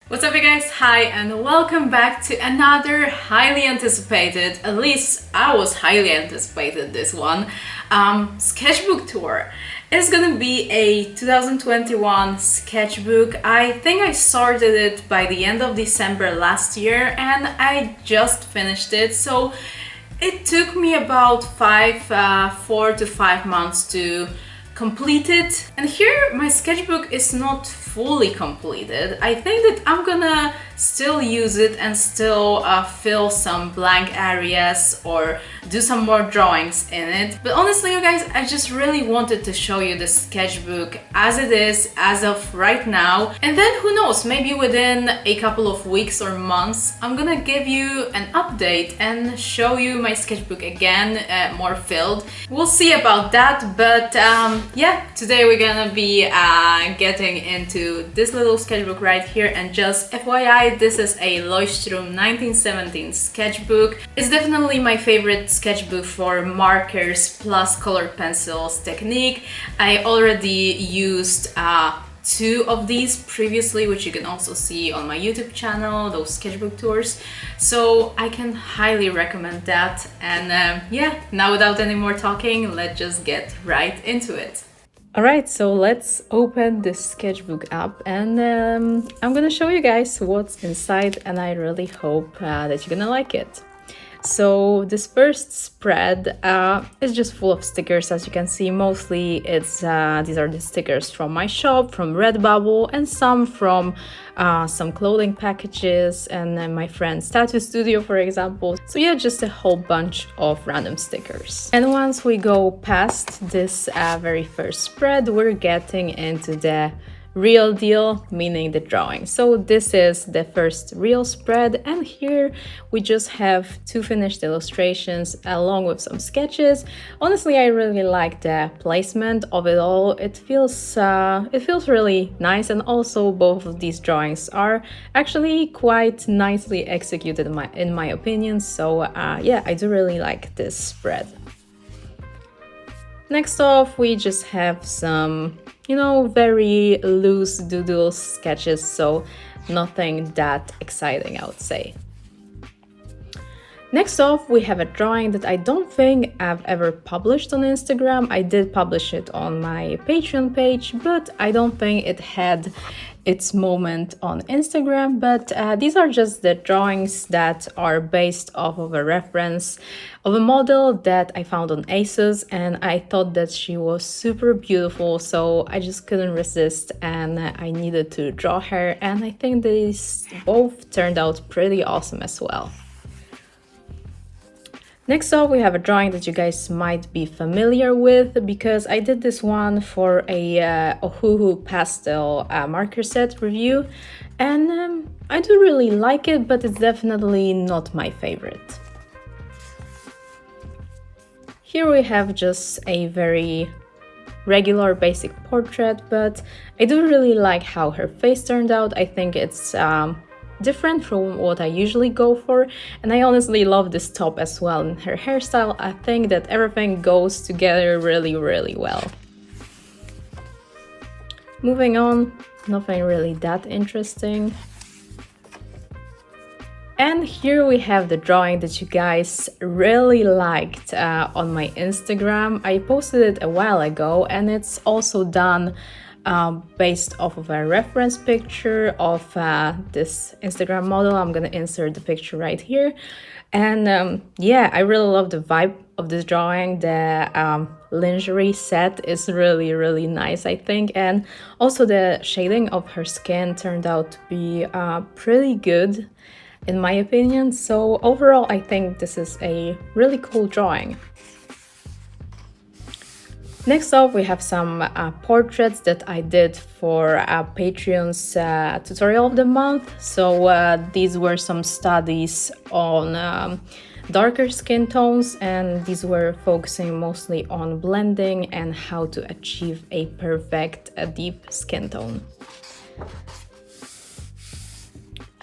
What's up you guys? Hi and welcome back to another highly anticipated, at least I was highly anticipated this one, sketchbook tour. It's gonna be a 2021 sketchbook. I think I started it by the end of December last year and I just finished it, so it took me about 4 to 5 months to complete it. And here my sketchbook is not fully completed. I think that I'm gonna still use it and still fill some blank areas or do some more drawings in it. But honestly, you guys, I just really wanted to show you the sketchbook as it is, as of right now. And then who knows, maybe within a couple of weeks or months, I'm gonna give you an update and show you my sketchbook again, more filled. We'll see about that, but yeah, today we're gonna be getting into this little sketchbook right here. And just FYI, this is a Leuchtturm 1917 sketchbook. It's definitely my favorite sketchbook for markers plus colored pencils technique. I already used two of these previously, which you can also see on my YouTube channel, those sketchbook tours, so I can highly recommend that. And yeah, now without any more talking, let's just get right into it. Alright, so let's open this sketchbook up and I'm gonna show you guys what's inside, and I really hope that you're gonna like it. So this first spread is just full of stickers. As you can see, mostly it's these are the stickers from my shop, from Redbubble, and some from some clothing packages and my friend's tattoo studio, for example. So yeah, just a whole bunch of random stickers. And once we go past this very first spread, we're getting into the real deal, meaning the drawing. So this is the first real spread, and here we just have two finished illustrations along with some sketches. Honestly, I really like the placement of it all. It feels really nice, and also both of these drawings are actually quite nicely executed in my opinion. So yeah, I do really like this spread. Next off, we just have some, you know, very loose doodle sketches, so nothing that exciting, I would say. Next off, we have a drawing that I don't think I've ever published on Instagram. I did publish it on my Patreon page, but I don't think it had its moment on Instagram. But these are just the drawings that are based off of a reference of a model that I found on ASOS, and I thought that she was super beautiful, so I just couldn't resist and I needed to draw her, and I think these both turned out pretty awesome as well. Next up, we have a drawing that you guys might be familiar with, because I did this one for a Ohuhu pastel marker set review, and I do really like it, but it's definitely not my favorite. Here we have just a very regular basic portrait, but I do really like how her face turned out. I think it's different from what I usually go for, and I honestly love this top as well. And her hairstyle, I think that everything goes together really well. Moving on, nothing really that interesting. And here we have the drawing that you guys really liked on my Instagram. I posted it a while ago, and it's also done based off of a reference picture of this Instagram model. I'm gonna insert the picture right here. And yeah, I really love the vibe of this drawing. The lingerie set is really nice, I think, and also the shading of her skin turned out to be pretty good in my opinion. So overall, I think this is a really cool drawing. Next up, we have some portraits that I did for Patreon's tutorial of the month. So these were some studies on darker skin tones, and these were focusing mostly on blending and how to achieve a perfect deep skin tone.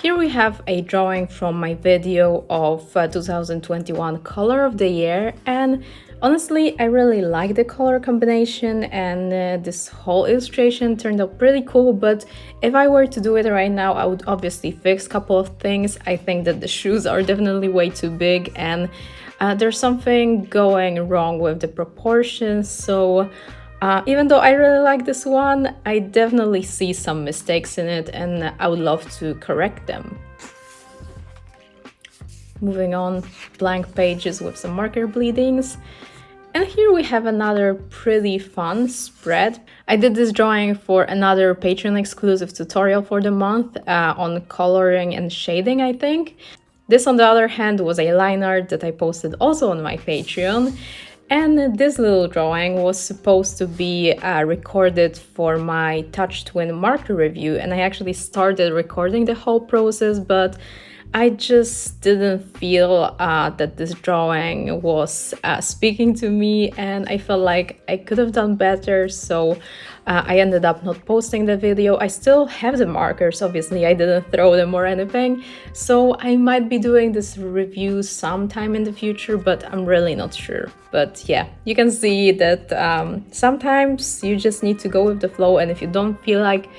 Here we have a drawing from my video of 2021 color of the year, and honestly I really like the color combination, and this whole illustration turned out pretty cool. But if I were to do it right now, I would obviously fix a couple of things. I think that the shoes are definitely way too big, and there's something going wrong with the proportions. So even though I really like this one, I definitely see some mistakes in it, and I would love to correct them. Moving on, blank pages with some marker bleedings. And here we have another pretty fun spread. I did this drawing for another Patreon exclusive tutorial for the month on coloring and shading, I think. This, on the other hand, was a line art that I posted also on my Patreon. And this little drawing was supposed to be recorded for my Touch Twin marker review, and I actually started recording the whole process, but I just didn't feel that this drawing was speaking to me, and I felt like I could have done better, so I ended up not posting the video. I still have the markers, obviously I didn't throw them or anything, so I might be doing this review sometime in the future, but I'm really not sure. But yeah, you can see that sometimes you just need to go with the flow, and if you don't feel like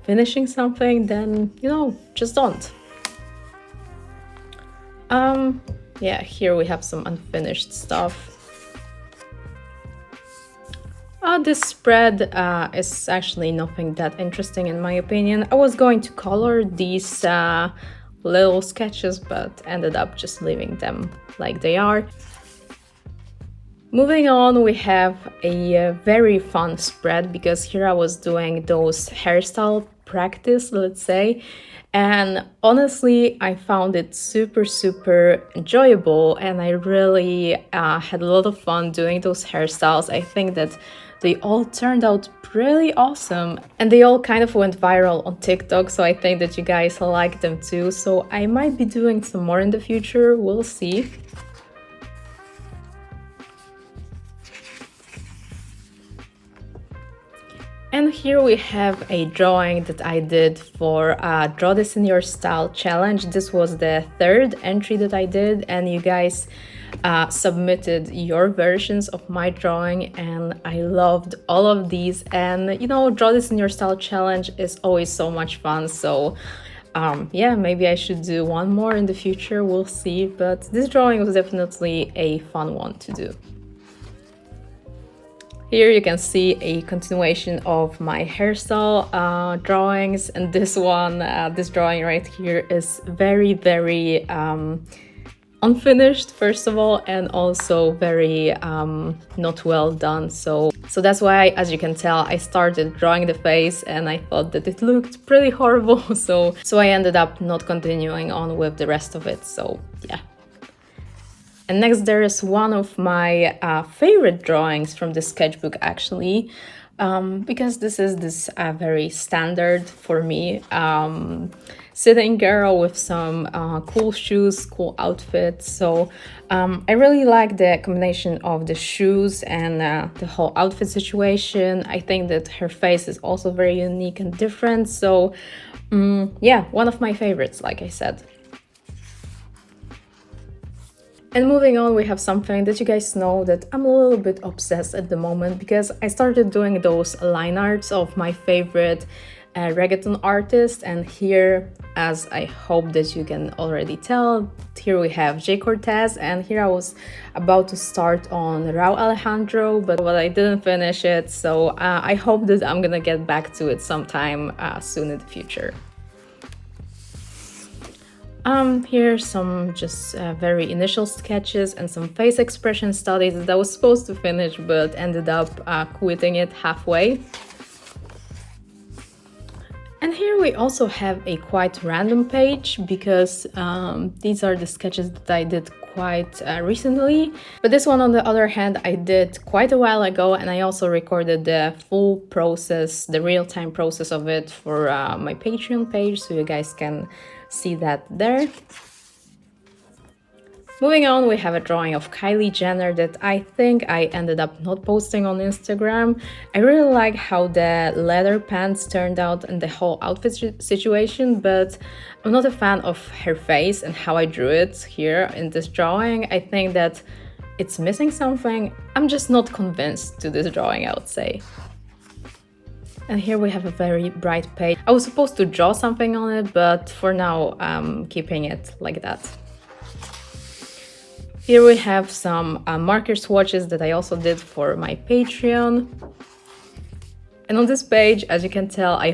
finishing something, then, you know, just don't. Yeah, here we have some unfinished stuff. This spread is actually nothing that interesting in my opinion. I was going to color these little sketches, but ended up just leaving them like they are. Moving on, we have a very fun spread, because here I was doing those hairstyle practice, let's say, and honestly I found it super enjoyable, and I really had a lot of fun doing those hairstyles. I think that they all turned out pretty awesome, and they all kind of went viral on TikTok, so I think that you guys like them too, so I might be doing some more in the future, we'll see. And here we have a drawing that I did for Draw This in Your Style challenge. This was the third entry that I did, and you guys submitted your versions of my drawing, and I loved all of these. And you know, Draw This in Your Style challenge is always so much fun, so yeah, maybe I should do one more in the future, we'll see. But this drawing was definitely a fun one to do. Here you can see a continuation of my hairstyle drawings, and this one, this drawing right here is very unfinished, first of all, and also very not well done. So that's why, as you can tell, I started drawing the face and I thought that it looked pretty horrible, so I ended up not continuing on with the rest of it, so yeah. And next there is one of my favorite drawings from the sketchbook, actually, because this is this very standard for me sitting girl with some cool shoes, cool outfits. So I really like the combination of the shoes and the whole outfit situation. I think that her face is also very unique and different. So yeah, one of my favorites, like I said. And moving on, we have something that you guys know that I'm a little bit obsessed at the moment, because I started doing those line arts of my favorite reggaeton artists, and here, as I hope that you can already tell, here we have Jay Cortez, and here I was about to start on Rauw Alejandro, but I didn't finish it, so I hope that I'm gonna get back to it sometime soon in the future. Here's some just very initial sketches and some face expression studies that I was supposed to finish but ended up quitting it halfway. And here we also have a quite random page, because these are the sketches that I did quite recently. But this one, on the other hand, I did quite a while ago, and I also recorded the full process, the real-time process of it for my Patreon page, so you guys can see that there. Moving on, we have a drawing of Kylie Jenner that I think I ended up not posting on Instagram. I really like how the leather pants turned out and the whole outfit situation, but I'm not a fan of her face and how I drew it here in this drawing. I think that it's missing something. I'm just not convinced to this drawing, I would say. And here we have a very bright page. I was supposed to draw something on it, but for now I'm keeping it like that. Here we have some marker swatches that I also did for my Patreon. And on this page, as you can tell, I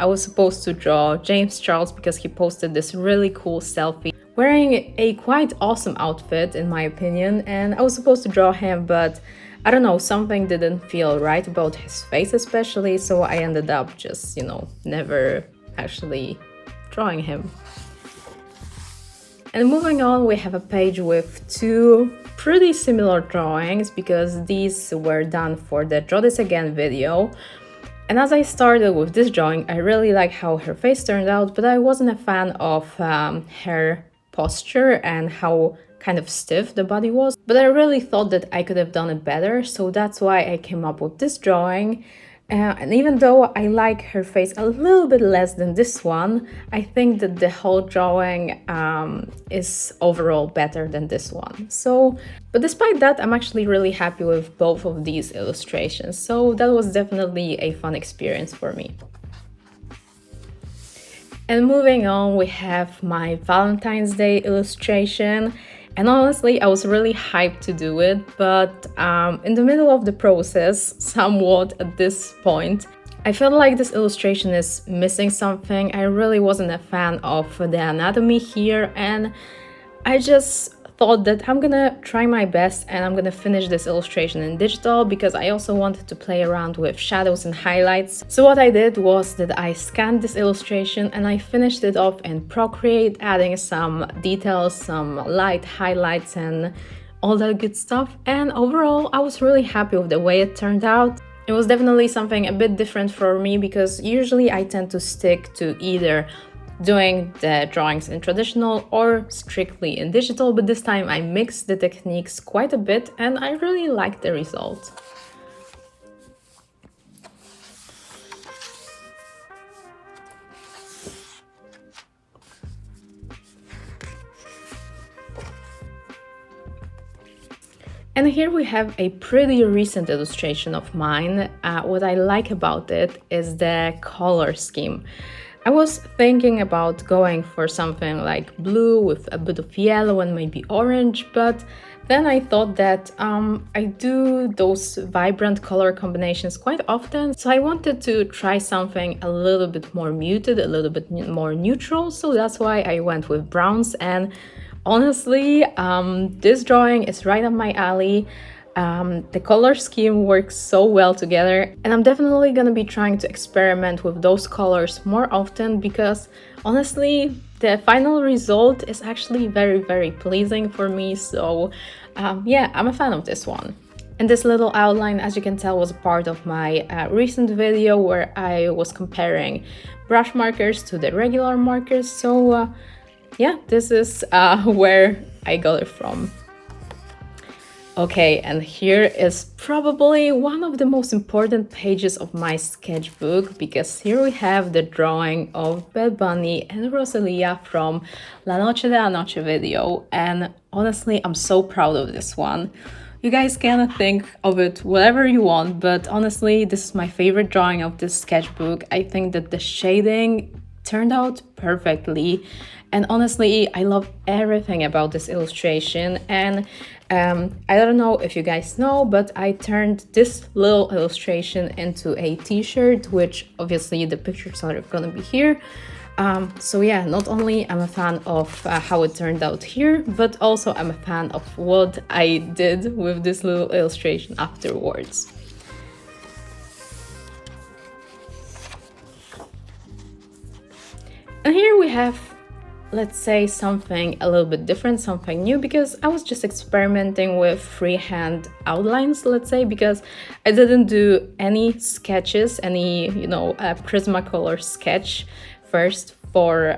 was supposed to draw James Charles because he posted this really cool selfie wearing a quite awesome outfit in my opinion, and I was supposed to draw him, but I don't know, something didn't feel right about his face especially, so I ended up just, never actually drawing him. And moving on, we have a page with two pretty similar drawings because these were done for the Draw This Again video. And as I started with this drawing, I really like how her face turned out, but I wasn't a fan of her posture and how kind of stiff the body was. But I really thought that I could have done it better, so that's why I came up with this drawing. And even though I like her face a little bit less than this one, I think that the whole drawing is overall better than this one. But despite that, I'm actually really happy with both of these illustrations. So that was definitely a fun experience for me. And moving on, we have my Valentine's Day illustration. And honestly, I was really hyped to do it, but in the middle of the process, somewhat at this point, I felt like this illustration is missing something. I really wasn't a fan of the anatomy here, and I just thought that I'm gonna try my best and I'm gonna finish this illustration in digital because I also wanted to play around with shadows and highlights. So what I did was that I scanned this illustration and I finished it off in Procreate, adding some details, some light highlights and all that good stuff. And overall, I was really happy with the way it turned out. It was definitely something a bit different for me because usually I tend to stick to either doing the drawings in traditional or strictly in digital, but this time I mixed the techniques quite a bit and I really liked the result. And here we have a pretty recent illustration of mine. What I like about it is the color scheme. I was thinking about going for something like blue with a bit of yellow and maybe orange, but then I thought that I do those vibrant color combinations quite often, so I wanted to try something a little bit more muted, a little bit more neutral, so that's why I went with browns. And honestly, this drawing is right up my alley. The color scheme works so well together, and I'm definitely gonna be trying to experiment with those colors more often because honestly, the final result is actually very, very pleasing for me. So yeah, I'm a fan of this one. And this little outline, as you can tell, was part of my recent video where I was comparing brush markers to the regular markers. So yeah, this is where I got it from. Okay, and here is probably one of the most important pages of my sketchbook because here we have the drawing of Bad Bunny and Rosalia from La Noche de la Noche video, and honestly, I'm so proud of this one. You guys can think of it whatever you want, but honestly, this is my favorite drawing of this sketchbook. I think that the shading turned out perfectly, and honestly, I love everything about this illustration. And I don't know if you guys know, but I turned this little illustration into a t-shirt, which obviously the pictures are gonna be here. So yeah, not only I'm a fan of how it turned out here, but also I'm a fan of what I did with this little illustration afterwards. And here we have, let's say, something a little bit different, something new, because I was just experimenting with freehand outlines, let's say, because I didn't do any sketches, any, Prismacolor sketch first for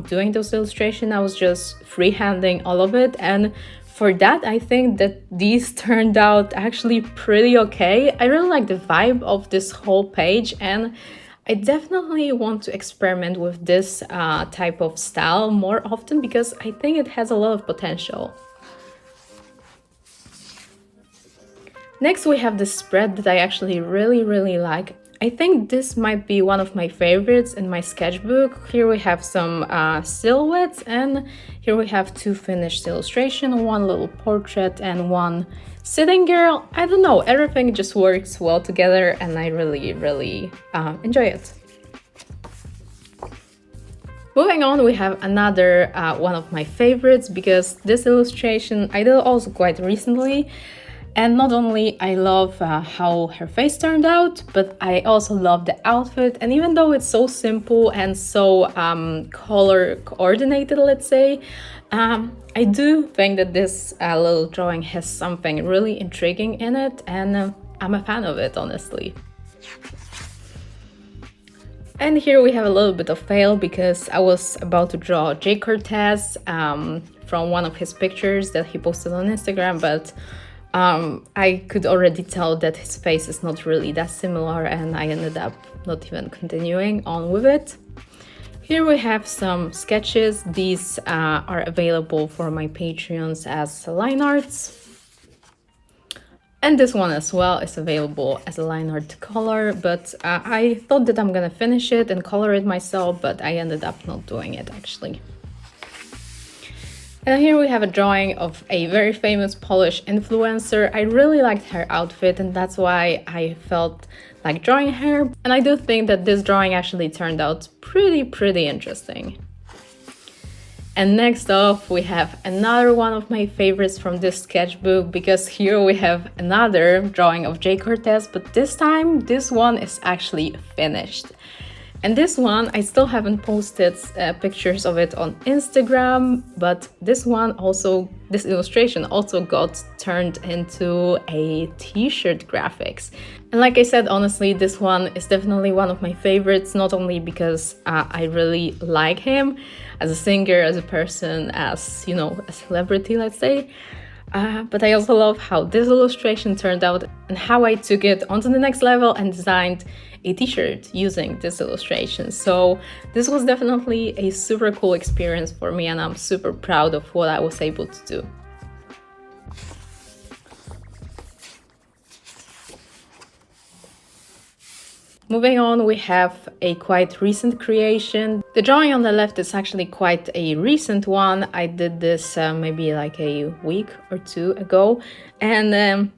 doing those illustrations, I was just freehanding all of it, and for that, I think that these turned out actually pretty okay. I really like the vibe of this whole page, and I definitely want to experiment with this type of style more often because I think it has a lot of potential. Next, we have this spread that I actually really like. I think this might be one of my favorites in my sketchbook. Here we have some silhouettes, and here we have two finished illustrations, one little portrait and one sitting girl. I don't know, everything just works well together and I really enjoy it. Moving on, we have another one of my favorites because this illustration I did also quite recently. And not only I love how her face turned out, but I also love the outfit. And even though it's so simple and so color coordinated, let's say, I do think that this little drawing has something really intriguing in it, and I'm a fan of it, honestly. And here we have a little bit of fail because I was about to draw Jay Cortez from one of his pictures that he posted on Instagram, but I could already tell that his face is not really that similar, and I ended up not even continuing on with it. Here we have some sketches. These are available for my Patreons as line arts. And this one as well is available as a line art color, but I thought that I'm gonna finish it and color it myself, but I ended up not doing it actually. And here we have a drawing of a very famous Polish influencer. I really liked her outfit, and that's why I felt like drawing her. And I do think that this drawing actually turned out pretty interesting. And next off, we have another one of my favorites from this sketchbook, because here we have another drawing of Jay Cortez, but this time this one is actually finished. And this one, I still haven't posted pictures of it on Instagram, but this illustration also got turned into a t-shirt graphics. And like I said, honestly, this one is definitely one of my favorites, not only because I really like him as a singer, as a person, as, you know, a celebrity, let's say, but I also love how this illustration turned out and how I took it onto the next level and designed a t-shirt using this illustration. So this was definitely a super cool experience for me, and I'm super proud of what I was able to do. Moving on, we have a quite recent creation. The drawing on the left is actually quite a recent one. I did this maybe like a week or two ago, and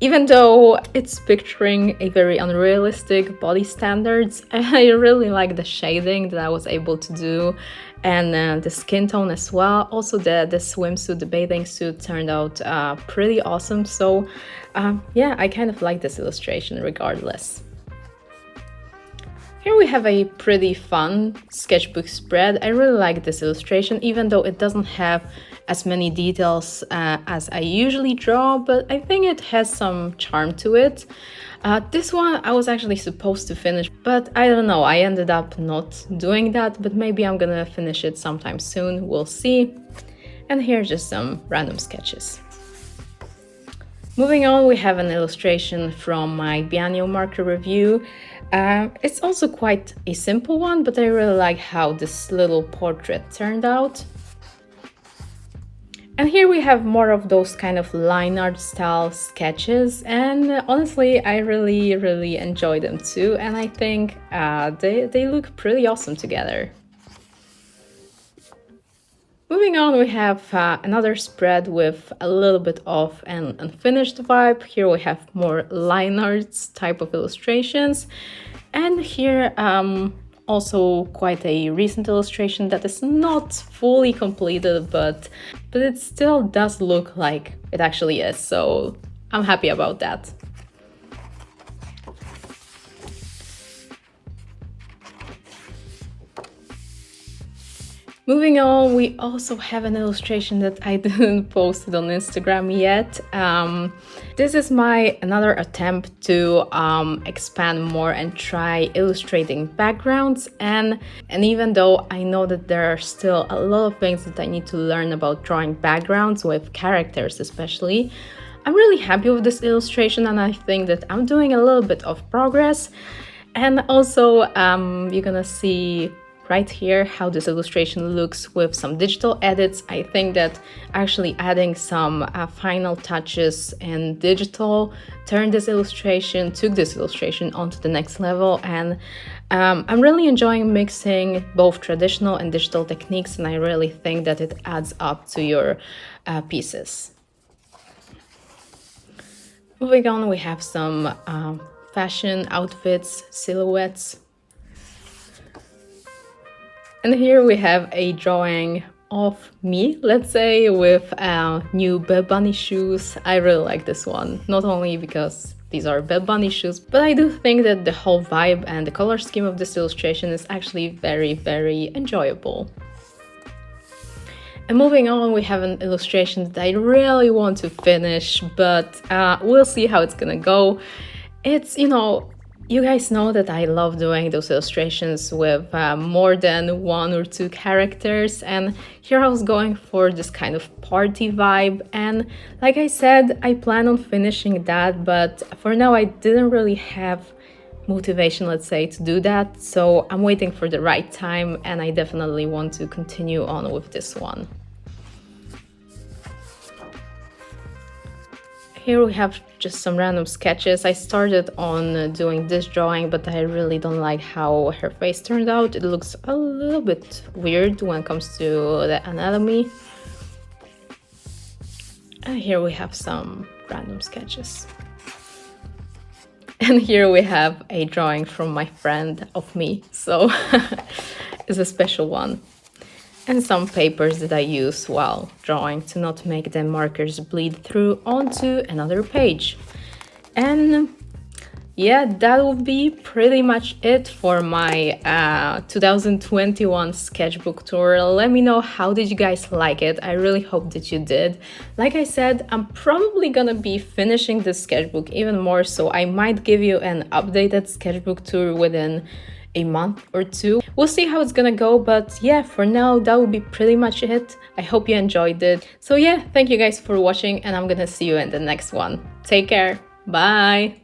even though it's picturing a very unrealistic body standards, I really like the shading that I was able to do, and the skin tone as well. Also the swimsuit, the bathing suit turned out pretty awesome. So yeah, I kind of like this illustration regardless. Here we have a pretty fun sketchbook spread. I really like this illustration, even though it doesn't have as many details as I usually draw, but I think it has some charm to it. This one I was actually supposed to finish, but I don't know, I ended up not doing that, but maybe I'm gonna finish it sometime soon, we'll see. And here's just some random sketches. Moving on, we have an illustration from my biannual marker review. It's also quite a simple one, but I really like how this little portrait turned out. And here we have more of those kind of line art style sketches, and honestly I really enjoy them too, and I think they look pretty awesome together. Moving on, we have another spread with a little bit of an unfinished vibe. Here we have more line arts type of illustrations. And here also quite a recent illustration that is not fully completed, but it still does look like it actually is. So I'm happy about that. Moving on, we also have an illustration that I didn't post it on Instagram yet. This is my another attempt to expand more and try illustrating backgrounds, and even though I know that there are still a lot of things that I need to learn about drawing backgrounds with characters especially, I'm really happy with this illustration and I think that I'm doing a little bit of progress. And also you're gonna see right here how this illustration looks with some digital edits. I think that actually adding some final touches in digital took this illustration onto the next level, and I'm really enjoying mixing both traditional and digital techniques, and I really think that it adds up to your pieces. Moving on, we have some fashion outfits, silhouettes. And here we have a drawing of me, let's say, with new Bad Bunny shoes. I really like this one, not only because these are Bad Bunny shoes, but I do think that the whole vibe and the color scheme of this illustration is actually very, very enjoyable. And moving on, we have an illustration that I really want to finish, but we'll see how it's gonna go. It's, you guys know that I love doing those illustrations with more than 1 or 2 characters, and here I was going for this kind of party vibe, and like I said, I plan on finishing that, but for now I didn't really have motivation, let's say, to do that, so I'm waiting for the right time, and I definitely want to continue on with this one. Here we have just some random sketches. I started on doing this drawing, but I really don't like how her face turned out. It looks a little bit weird when it comes to the anatomy. And here we have some random sketches. And here we have a drawing from my friend of me, so it's a special one. And some papers that I use while drawing to not make the markers bleed through onto another page. And yeah, that will be pretty much it for my 2021 sketchbook tour. Let me know, how did you guys like it? I really hope that you did. Like I said, I'm probably gonna be finishing this sketchbook even more, so I might give you an updated sketchbook tour within a month or 2. We'll see how it's gonna go, but yeah, for now that will be pretty much it. I hope you enjoyed it. So yeah, thank you guys for watching, and I'm gonna see you in the next one. Take care. Bye.